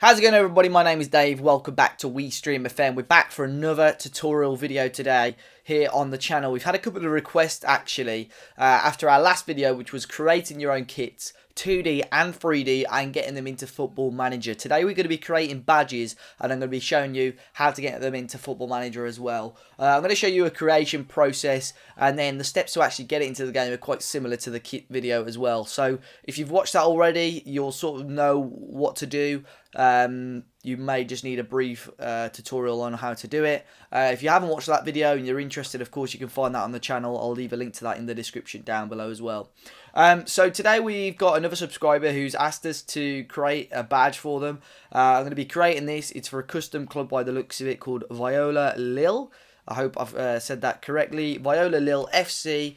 How's it going, everybody? My name is Dave. Welcome back to WSFM. We're back for another tutorial video today here on the channel. We've had a couple of requests actually after our last video, which was creating your own kits, 2D and 3D, and getting them into Football Manager. Today we're going to be creating badges, and I'm going to be showing you how to get them into Football Manager as well. I'm going to show you a creation process, and then the steps to actually get it into the game are quite similar to the kit video as well. So if you've watched that already, you'll sort of know what to do. You may just need a brief tutorial on how to do it. If you haven't watched that video and you're interested, of course you can find that on the channel. I'll leave a link to that in the description down below as well. So today we've got another subscriber who's asked us to create a badge for them. I'm going to be creating this. It's for a custom club by the looks of it called Viola Lille. I hope I've said that correctly. Viola Lille FC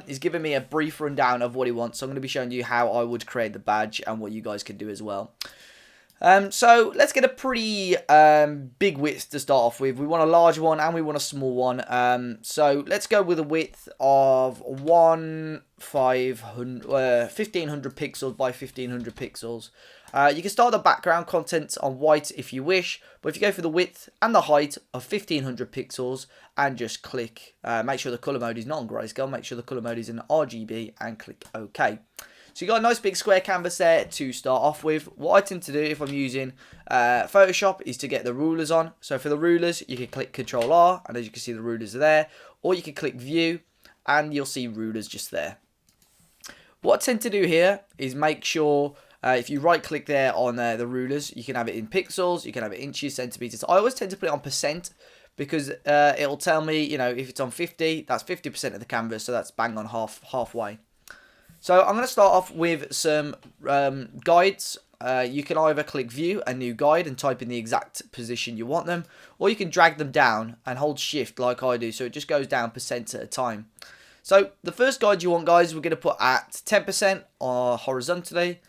is giving me a brief rundown of what he wants. So I'm going to be showing you how I would create the badge and what you guys can do as well. So let's get a pretty big width to start off with. We want a large one and we want a small one. So let's go with a width of 1500 pixels by 1500 pixels. You can start the background content on white if you wish, but if you go for the width and the height of 1500 pixels and just click, make sure the color mode is not on grayscale, make sure the color mode is in RGB and click OK. So you got a nice big square canvas there to start off with. What I tend to do if I'm using Photoshop is to get the rulers on. So for the rulers, you can click Control R, and as you can see, the rulers are there. Or you can click View, and you'll see rulers just there. What I tend to do here is make sure if you right click there on the rulers, you can have it in pixels, you can have it inches, centimeters. I always tend to put it on percent because it'll tell me, you know, if it's on 50, that's 50% of the canvas, so that's bang on halfway. So I'm going to start off with some guides. You can either click View, a new guide, and type in the exact position you want them, or you can drag them down and hold Shift like I do, so it just goes down percent at a time. So the first guide you want, guys, we're going to put at 10% or horizontally.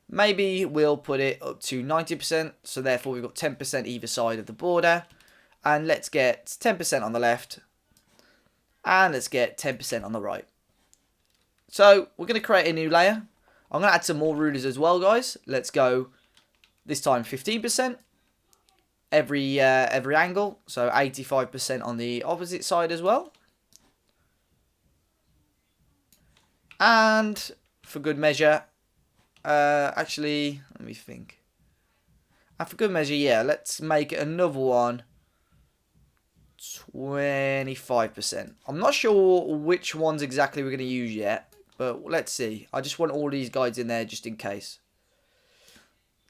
Maybe we'll put it up to 90%, so therefore we've got 10% either side of the border. And let's get 10% on the left, and let's get 10% on the right. So we're going to create a new layer. I'm going to add some more rulers as well, guys. Let's go this time 15% every angle, so 85% on the opposite side as well. And for good measure, actually, let me think. And for good measure, yeah, let's make another one 25%. I'm not sure which ones exactly we're going to use yet. But let's see. I just want all these guides in there just in case.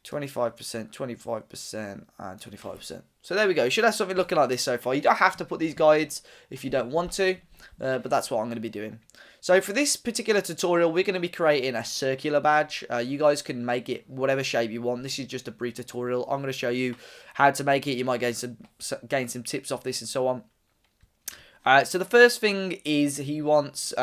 25%, 25%, and 25%. So there we go. You should have something looking like this so far. You don't have to put these guides if you don't want to. But that's what I'm going to be doing. So for this particular tutorial, we're going to be creating a circular badge. You guys can make it whatever shape you want. This is just a brief tutorial. I'm going to show you how to make it. You might gain some tips off this and so on. So the first thing is he wants,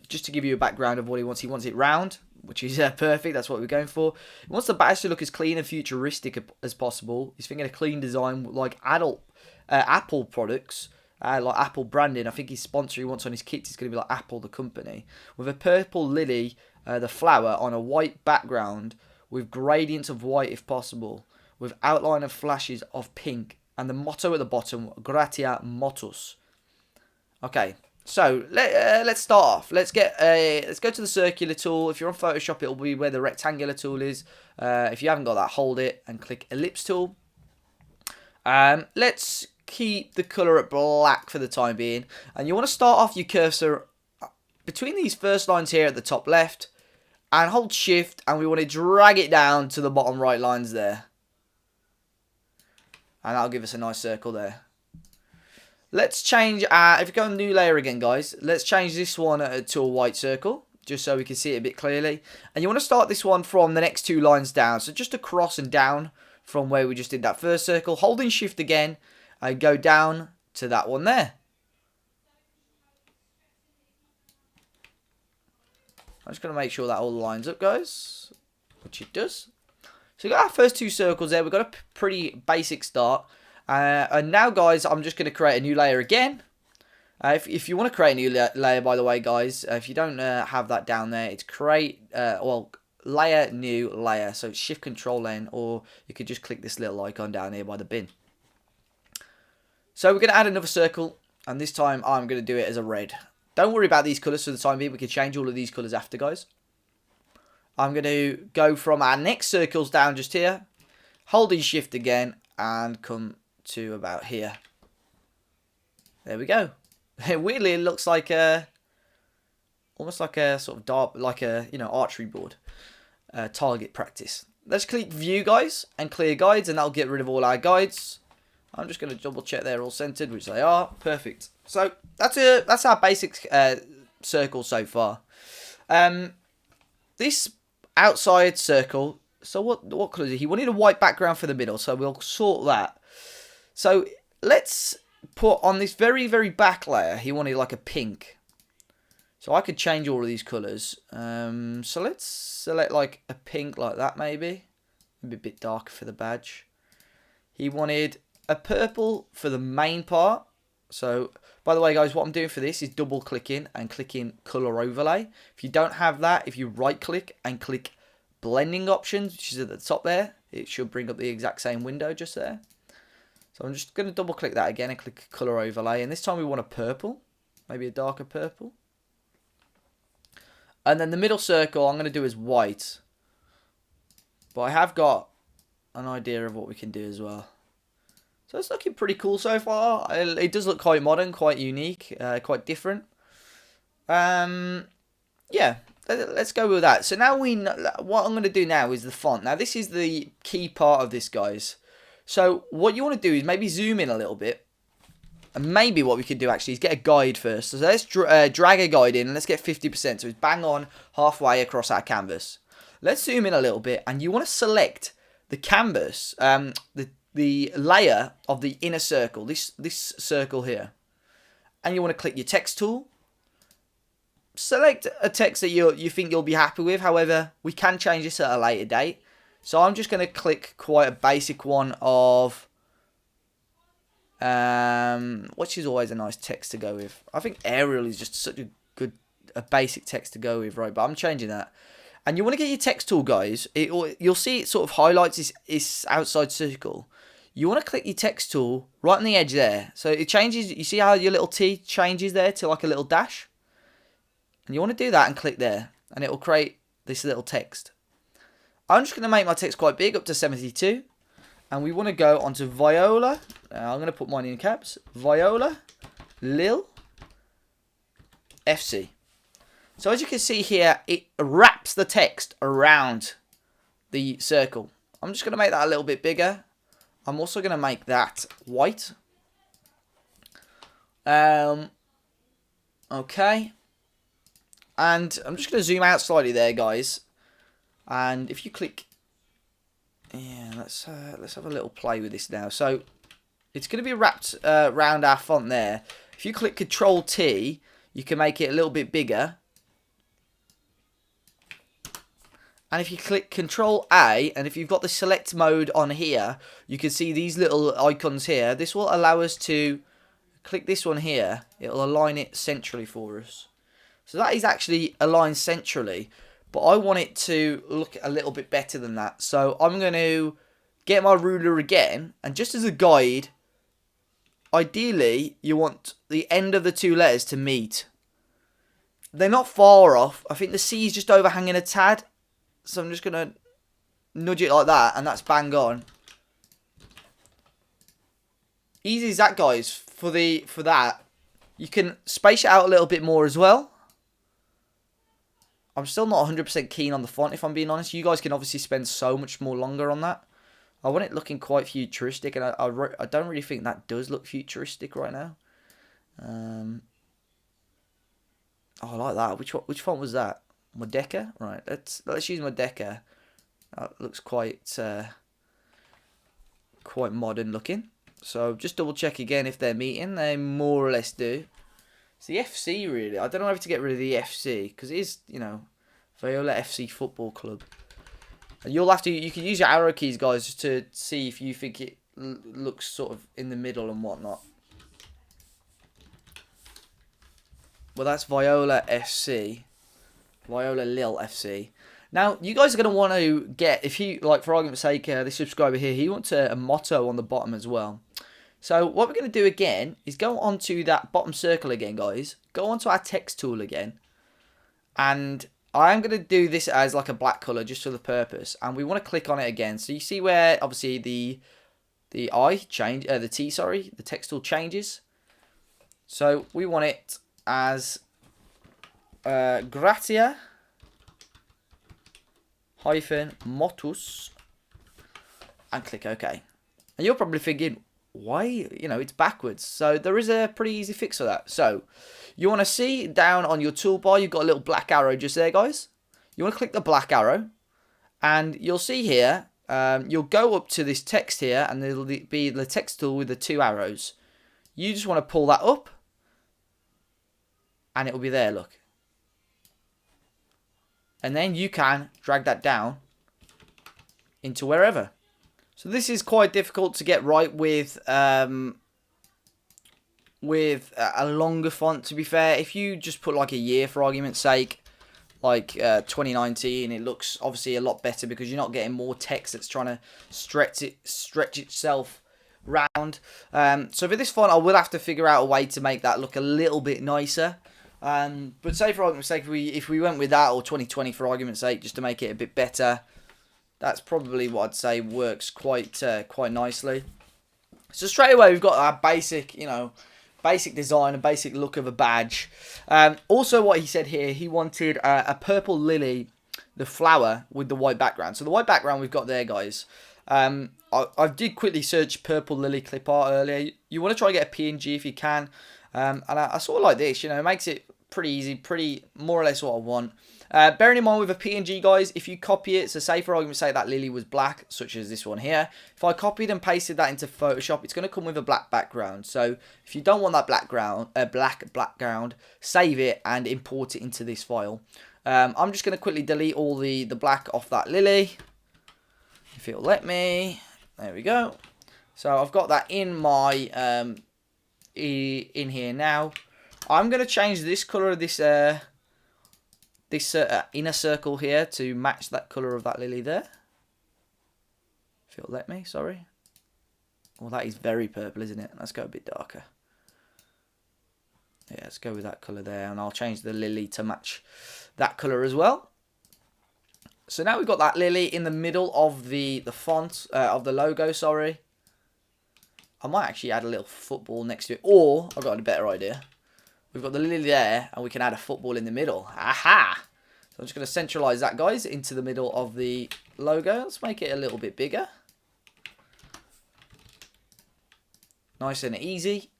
just to give you a background of what he wants it round, which is perfect, that's what we're going for. He wants the badge to look as clean and futuristic as possible. He's thinking a clean design like Apple products, like Apple branding. I think his sponsor he wants on his kits is going to be like Apple the company, with a purple lily, the flower, on a white background with gradients of white if possible, with outline and flashes of pink, and the motto at the bottom, Gratia Motus. Okay, so let's start off. Let's go to the circular tool. If you're on Photoshop, it'll be where the rectangular tool is. If you haven't got that, hold it and click ellipse tool. Let's keep the color at black for the time being, and you want to start off your cursor between these first lines here at the top left, and hold Shift, and we want to drag it down to the bottom right lines there, and that'll give us a nice circle there. Let's change, if you go on new layer again, guys, let's change this one to a white circle, just so we can see it a bit clearly. And you want to start this one from the next two lines down, so just across and down from where we just did that first circle, holding Shift again, and go down to that one there. I'm just going to make sure that all lines up, guys, which it does. So we've got our first two circles there. We've got a pretty basic start. And now, guys, I'm just going to create a new layer again. If you want to create a new layer, by the way, guys, if you don't have that down there, it's create, layer, new layer. So Shift Control N, or you could just click this little icon down here by the bin. So we're going to add another circle, and this time I'm going to do it as a red. Don't worry about these colours for the time being. We can change all of these colours after, guys. I'm going to go from our next circles down just here, holding Shift again, and come to about here. There we go. Weirdly, it looks like a, almost like a sort of dark, like a, you know, archery board, target practice. Let's click View, guys, and clear guides, and that'll get rid of all our guides. I'm just going to double check they're all centered, which they are. Perfect. So that's our basic circle so far. This outside circle. So what colour is it? He wanted a white background for the middle, so we'll sort that. So let's put on this very, very back layer. He wanted like a pink. So I could change all of these colours. So let's select like a pink like that maybe. Maybe a bit darker for the badge. He wanted a purple for the main part. So, by the way, guys, what I'm doing for this is double clicking and clicking color overlay. If you don't have that, if you right click and click blending options, which is at the top there, it should bring up the exact same window just there. So I'm just going to double click that again and click color overlay. And this time we want a purple, maybe a darker purple. And then the middle circle I'm going to do is white. But I have got an idea of what we can do as well. So it's looking pretty cool so far. It does look quite modern, quite unique, quite different. Yeah, let's go with that. So now we know, what I'm going to do now is the font. Now this is the key part of this, guys. So what you want to do is maybe zoom in a little bit. And maybe what we could do actually is get a guide first. So let's drag a guide in and let's get 50%. So it's bang on halfway across our canvas. Let's zoom in a little bit, and you want to select the canvas, the layer of the inner circle, this circle here, and you want to click your text tool. Select a text that you think you'll be happy with. However, we can change this at a later date. So I'm just going to click quite a basic one of, which is always a nice text to go with. I think Arial is just such a basic text to go with, right? But I'm changing that. And you want to get your text tool, guys. You'll see it sort of highlights this outside circle. You want to click your text tool right on the edge there. So it changes. You see how your little T changes there to like a little dash? And you want to do that and click there. And it will create this little text. I'm just going to make my text quite big, up to 72. And we want to go onto Viola. I'm going to put mine in caps. Viola Lil FC. So as you can see here, it wraps the text around the circle. I'm just going to make that a little bit bigger. I'm also going to make that white. Okay. And I'm just going to zoom out slightly there, guys. And if you click... Yeah, let's have a little play with this now. So it's going to be wrapped around our font there. If you click Control T, you can make it a little bit bigger. And if you click Control A, and if you've got the select mode on here, you can see these little icons here. This will allow us to click this one here. It'll align it centrally for us. So that is actually aligned centrally. But I want it to look a little bit better than that. So I'm going to get my ruler again. And just as a guide, ideally, you want the end of the two letters to meet. They're not far off. I think the C is just overhanging a tad. So I'm just going to nudge it like that, and that's bang on. Easy as that, guys, for that. You can space it out a little bit more as well. I'm still not 100% keen on the font, if I'm being honest. You guys can obviously spend so much more longer on that. I want it looking quite futuristic, and I don't really think that does look futuristic right now. Oh, I like that. Which font was that? Mordecai? Right, let's use Mordecai. That looks quite modern looking. So just double check again if they're meeting. They more or less do. It's the FC really. I don't know if to get rid of the FC because it is, you know, Viola FC Football Club. And you can use your arrow keys, guys, just to see if you think it looks sort of in the middle and whatnot. Well, that's Viola FC. Viola Lil FC. Now, you guys are going to want to get, if you, like for argument's sake, this subscriber here, he wants a motto on the bottom as well. So what we're going to do again is go onto that bottom circle again, guys. Go onto our text tool again. And I'm going to do this as like a black colour just for the purpose. And we want to click on it again. So you see where, obviously, the text tool changes. So we want it as gratia -motus and click OK. And you're probably thinking, why? You know, it's backwards. So there is a pretty easy fix for that. So you want to see down on your toolbar, you've got a little black arrow just there, guys. You want to click the black arrow and you'll see here, you'll go up to this text here and there'll be the text tool with the 2 arrows. You just want to pull that up and it will be there, look. And then you can drag that down into wherever. So this is quite difficult to get right with a longer font, to be fair. If you just put like a year for argument's sake, like 2019, it looks obviously a lot better because you're not getting more text that's trying to stretch itself round. So for this font, I will have to figure out a way to make that look a little bit nicer. But say for argument's sake, if we went with that, or 2020 for argument's sake, just to make it a bit better, that's probably what I'd say works quite nicely. So straight away we've got our basic design, a basic look of a badge. Also, what he said here, he wanted a purple lily, the flower with the white background. So the white background we've got there, guys. I did quickly search purple lily clip art earlier. You want to try and get a PNG if you can. And I sort of like this, you know, it makes it pretty easy, pretty more or less what I want. Bearing in mind with a PNG, guys, if you copy it, so say for argument's sake that lily was black, such as this one here. If I copied and pasted that into Photoshop, it's going to come with a black background. So if you don't want that black background, save it and import it into this file. I'm just going to quickly delete all the black off that lily, if it'll let me. There we go. So I've got that in my in here now. I'm going to change this colour of this inner circle here to match that colour of that lily there. If it'll let me, sorry. Well, that is very purple, isn't it? Let's go a bit darker. Yeah, let's go with that colour there, and I'll change the lily to match that colour as well. So now we've got that lily in the middle of the font, of the logo, sorry. I might actually add a little football next to it, or I've got a better idea. We've got the lily there, and we can add a football in the middle. Aha! So I'm just going to centralise that, guys, into the middle of the logo. Let's make it a little bit bigger. Nice and easy.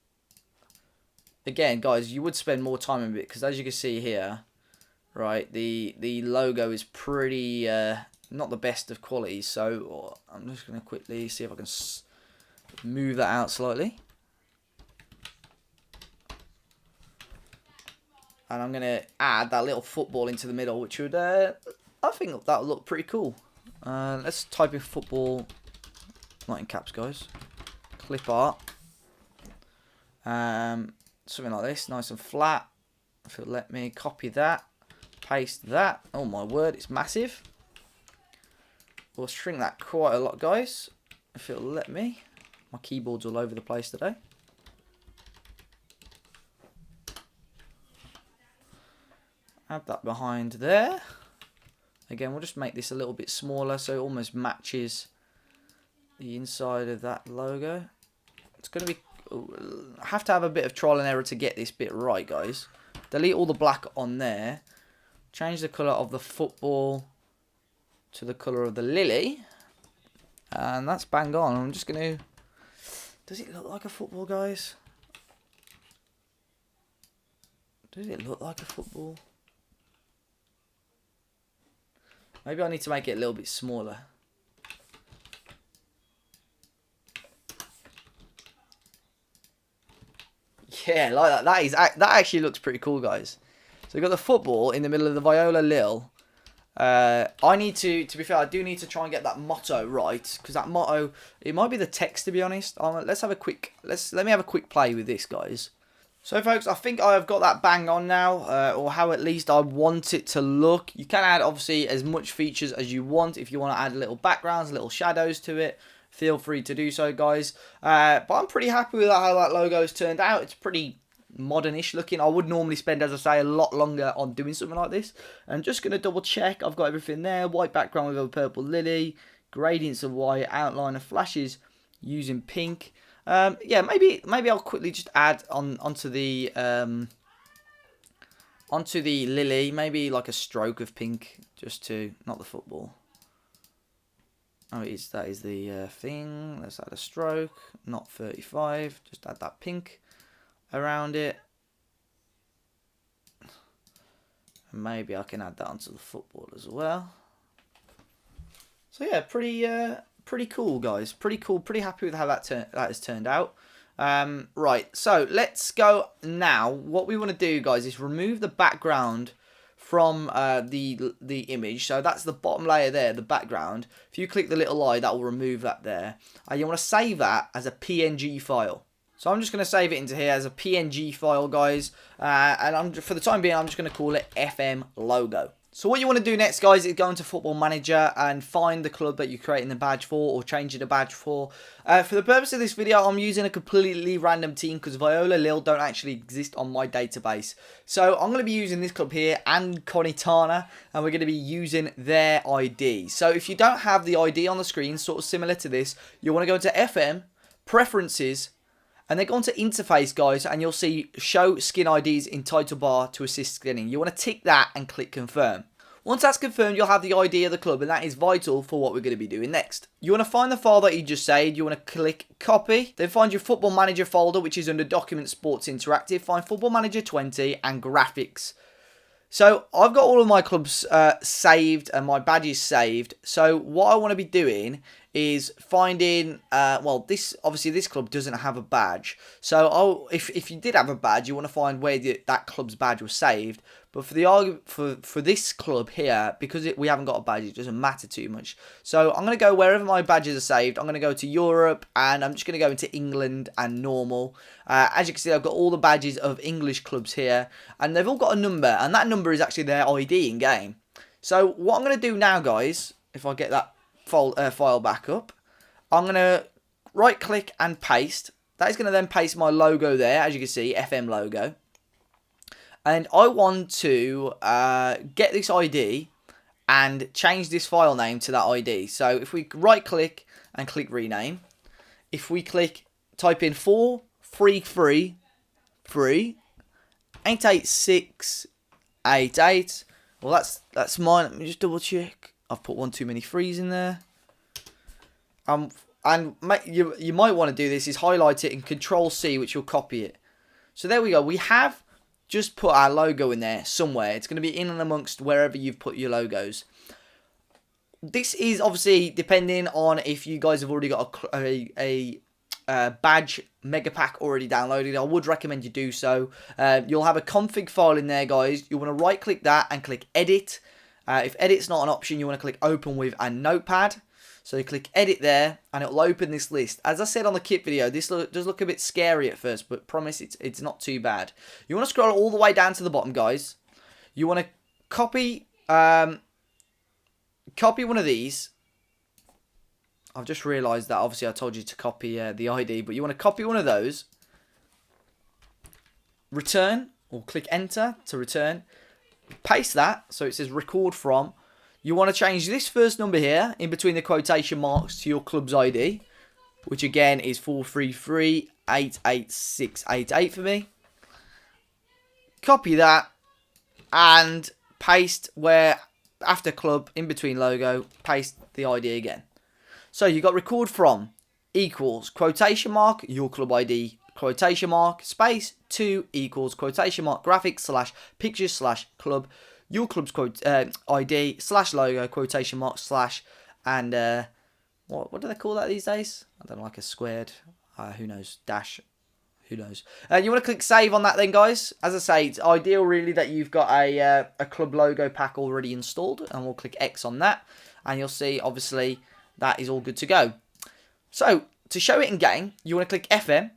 Again, guys, you would spend more time on it, because as you can see here, right, the logo is pretty, not the best of quality. So I'm just going to quickly see if I can move that out slightly. And I'm going to add that little football into the middle, which would, I think that would look pretty cool. Let's type in football, not in caps, guys. Clip art. Something like this, nice and flat. If it'll let me copy that, paste that. Oh my word, it's massive. We'll shrink that quite a lot, guys. If it'll let me. My keyboard's all over the place today. Add that behind there. Again, we'll just make this a little bit smaller so it almost matches the inside of that logo. It's going to be... I have to have a bit of trial and error to get this bit right, guys. Delete all the black on there. Change the colour of the football to the colour of the lily. And that's bang on. I'm just going to... Does it look like a football, guys? Does it look like a football? Maybe I need to make it a little bit smaller. Yeah, like that. That actually looks pretty cool, guys. So we've got the football in the middle of the Viola Lil. I need to be fair, I do need to try and get that motto right, because that motto, it might be the text, to be honest. Let me have a quick play with this, guys. So folks, I think I have got that bang on now, or how at least I want it to look. You can add obviously as much features as you want. If you want to add little backgrounds, little shadows to it, feel free to do so, guys. But I'm pretty happy with how that logo has turned out. It's pretty modernish looking. I would normally spend, as I say, a lot longer on doing something like this. I'm just going to double check. I've got everything there. White background with a purple lily, gradients of white, outline of flashes using pink. Yeah, maybe I'll quickly just add onto the lily, maybe like a stroke of pink, just to, not the football. Oh, that is the thing. Let's add a stroke, not 35. Just add that pink around it. And maybe I can add that onto the football as well. So yeah, pretty cool, guys. Pretty cool. Pretty happy with how that has turned out. Right, so let's go now. What we want to do, guys, is remove the background from the image. So that's the bottom layer there, the background. If you click the little eye, that will remove that there. You want to save that as a PNG file. So I'm just going to save it into here as a PNG file, guys. And for the time being, I'm just going to call it FM logo. So what you want to do next, guys, is go into Football Manager and find the club that you're creating the badge for or changing the badge for. For the purpose of this video, I'm using a completely random team because Viola Lille don't actually exist on my database. So I'm going to be using this club here and Conitana, and we're going to be using their ID. So if you don't have the ID on the screen, sort of similar to this, you want to go into FM, Preferences, and then go on to Interface, guys, and you'll see Show Skin IDs in title bar to assist skinning. You want to tick that and click Confirm. Once that's confirmed, you'll have the ID of the club, and that is vital for what we're going to be doing next. You want to find the file that you just saved. You want to click Copy. Then find your Football Manager folder, which is under Document Sports Interactive. Find Football Manager 20 and Graphics. So I've got all of my clubs saved and my badges saved. So what I want to be doing is finding, well, obviously this club doesn't have a badge. So if you did have a badge, you want to find where that club's badge was saved. But for this club here, because we haven't got a badge, it doesn't matter too much. So I'm going to go wherever my badges are saved. I'm going to go to Europe, and I'm just going to go into England and normal. As you can see, I've got all the badges of English clubs here, and they've all got a number, and that number is actually their ID in game. So what I'm going to do now, guys, if I get that file back up, I'm going to right click and paste. That is going to then paste my logo there, as you can see, FM logo. And I want to get this ID and change this file name to that ID. So if we right click and click rename, if we type in 433 88688. Well, that's mine. Let me just double check. I've put one too many threes in there. And you might want to do this is highlight it and Control C, which will copy it. So there we go. We have just put our logo in there somewhere. It's going to be in and amongst wherever you've put your logos. This is obviously depending on if you guys have already got a badge mega pack already downloaded. I would recommend you do so. You'll have a config file in there, guys. You want to right click that and click edit. If edit's not an option, you want to click open with a notepad. So you click edit there, and it'll open this list. As I said on the kit video, this does look a bit scary at first, but promise it's not too bad. You want to scroll all the way down to the bottom, guys. You want to copy one of these. I've just realised that obviously I told you to copy the ID, but you want to copy one of those. Return, or click enter to return. Paste that, so it says record from. You want to change this first number here, in between the quotation marks, to your club's ID, which again is 433-88688 for me. Copy that, and paste where, after club, in between logo, paste the ID again. So you got record from equals quotation mark, your club ID, quotation mark, space, 2 equals quotation mark, graphics slash pictures slash club, your club's ID slash logo, quotation mark, slash, and what do they call that these days? I don't know, like a squared, who knows, dash, who knows. You want to click save on that then, guys. As I say, it's ideal really that you've got a club logo pack already installed, and we'll click X on that, and you'll see obviously that is all good to go. So to show it in game, you want to click FM,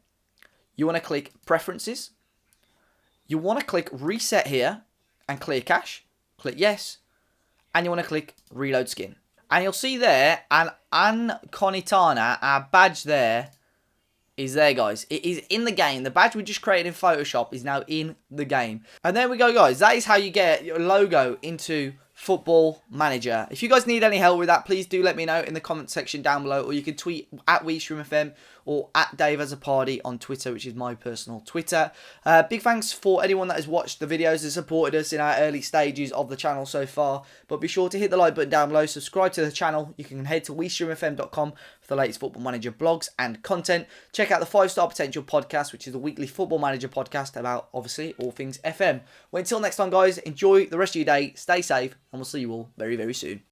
you want to click Preferences, you want to click reset here and clear cache. Click yes. And you want to click reload skin. And you'll see there, an Conitana, our badge there, is there, guys. It is in the game. The badge we just created in Photoshop is now in the game. And there we go, guys. That is how you get your logo into Football Manager. If you guys need any help with that, please do let me know in the comment section down below, or you can tweet at WSFM or at Dave as a Party on Twitter, which is my personal Twitter. Big thanks for anyone that has watched the videos and supported us in our early stages of the channel so far. But be sure to hit the like button down below, subscribe to the channel. You can head to WeStreamFM.com for the latest Football Manager blogs and content. Check out the 5-Star Potential podcast, which is a weekly Football Manager podcast about, obviously, all things FM. Well, until next time, guys, enjoy the rest of your day, stay safe, and we'll see you all very, very soon.